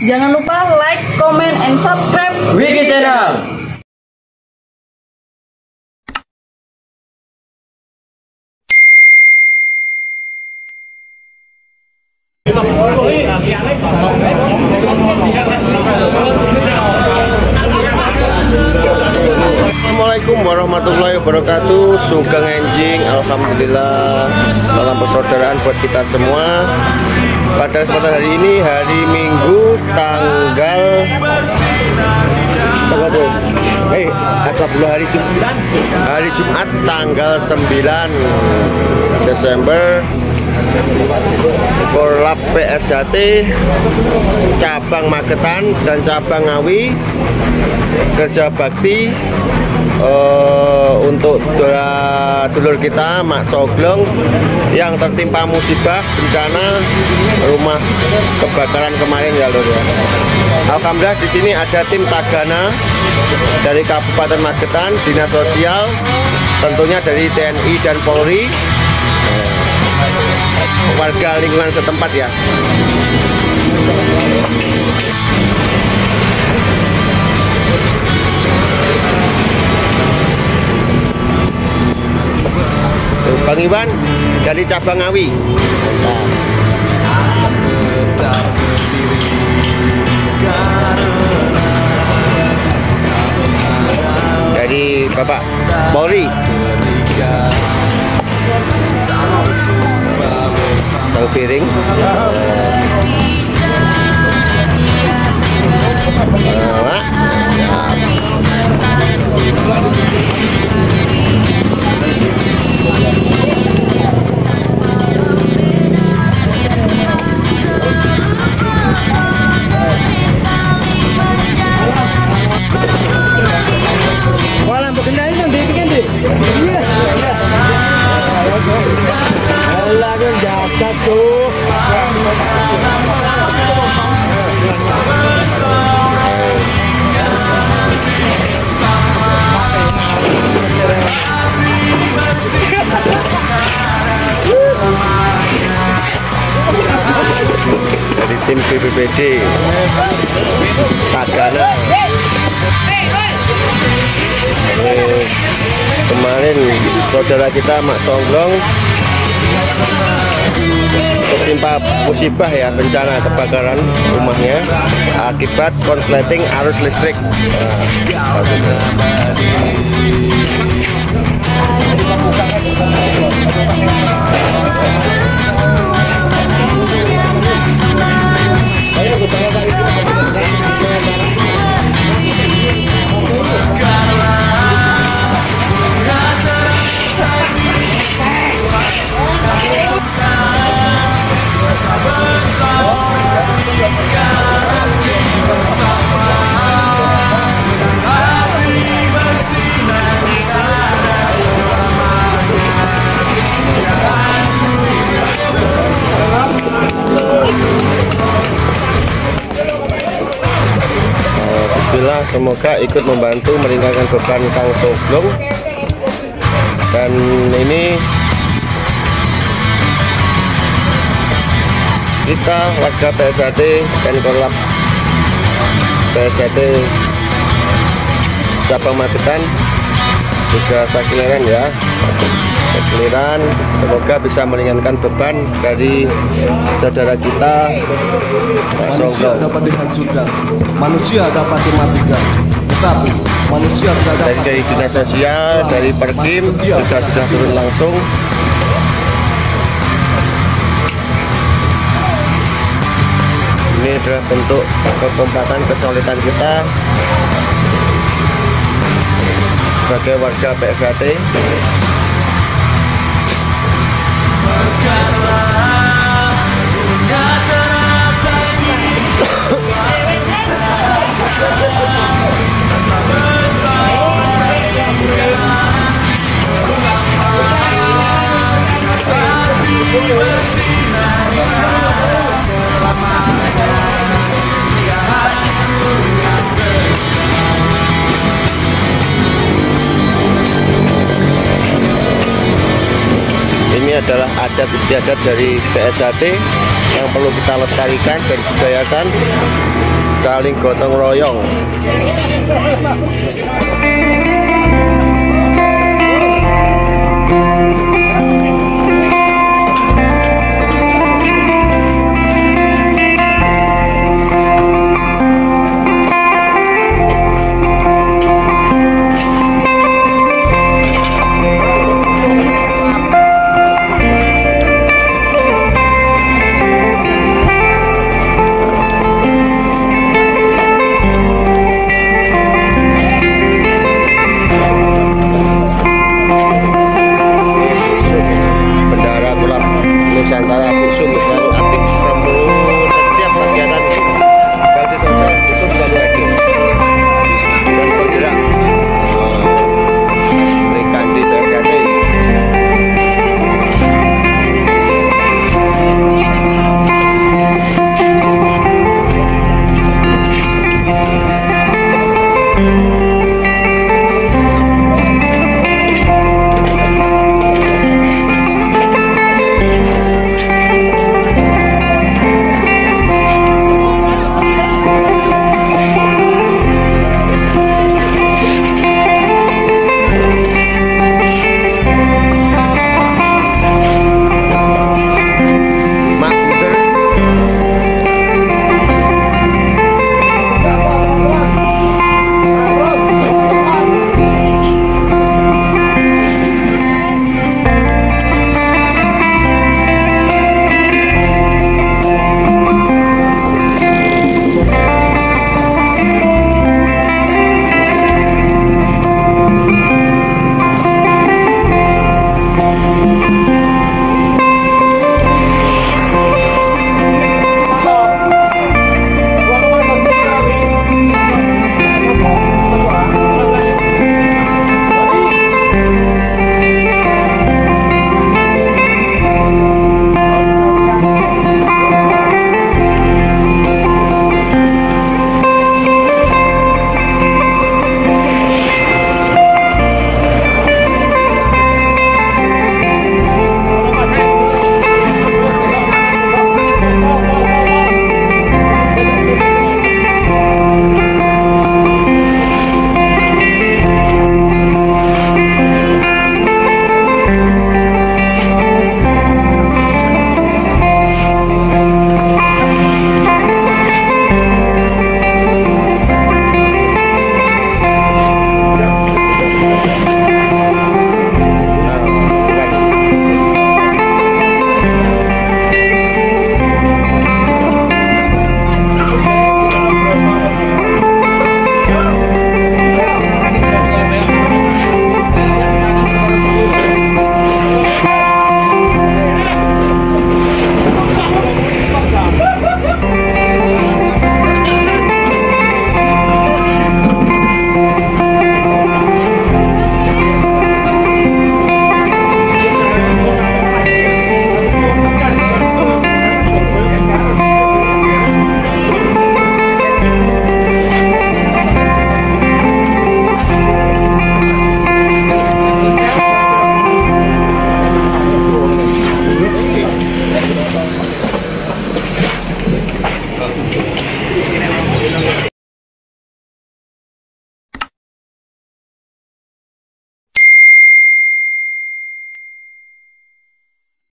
Jangan lupa like, comment, and subscribe Wiki Channel. Assalamualaikum warahmatullahi wabarakatuh. Sugeng enjing, alhamdulillah. Salam persaudaraan buat kita semua. Pada kesempatan hari ini, hari Minggu, tanggal hari Jumat tanggal 9 Desember. Korlap PSHT cabang Magetan dan cabang Ngawi kerja bakti untuk dulur kita Mak Soglong yang tertimpa musibah bencana rumah kebakaran kemarin ya lur ya. Alhamdulillah di sini ada tim Tagana dari Kabupaten Magetan, Dinas Sosial, tentunya dari TNI dan Polri, warga lingkungan setempat ya. Bang Iwan dari cabang Ngawi. Dari Bapak Polri. Tahu piring. Dari tim BPBD Tagana. Kemarin saudara kita Mak Soglong tertimpa musibah ya, bencana kebakaran rumahnya akibat konsleting arus listrik. Semoga ikut membantu meringankan beban Kang Soglong. Dan ini kita warga PSHT dan Korlap PSHT cabang Magetan juga sakiliran ya, sakiliran. Semoga bisa meringankan beban dari saudara kita. Manusia dapat dihancurkan, manusia dapat dimatikan, tetapi manusia tidak dapat. Dari Dinas Sosial, dari Perkim sudah turun langsung. Ini adalah bentuk kekompakan, kesolidan kita sebagai warga PSHT. Ini adalah adat istiadat dari PSHT yang perlu kita lestarikan dan budayakan. saling gotong royong.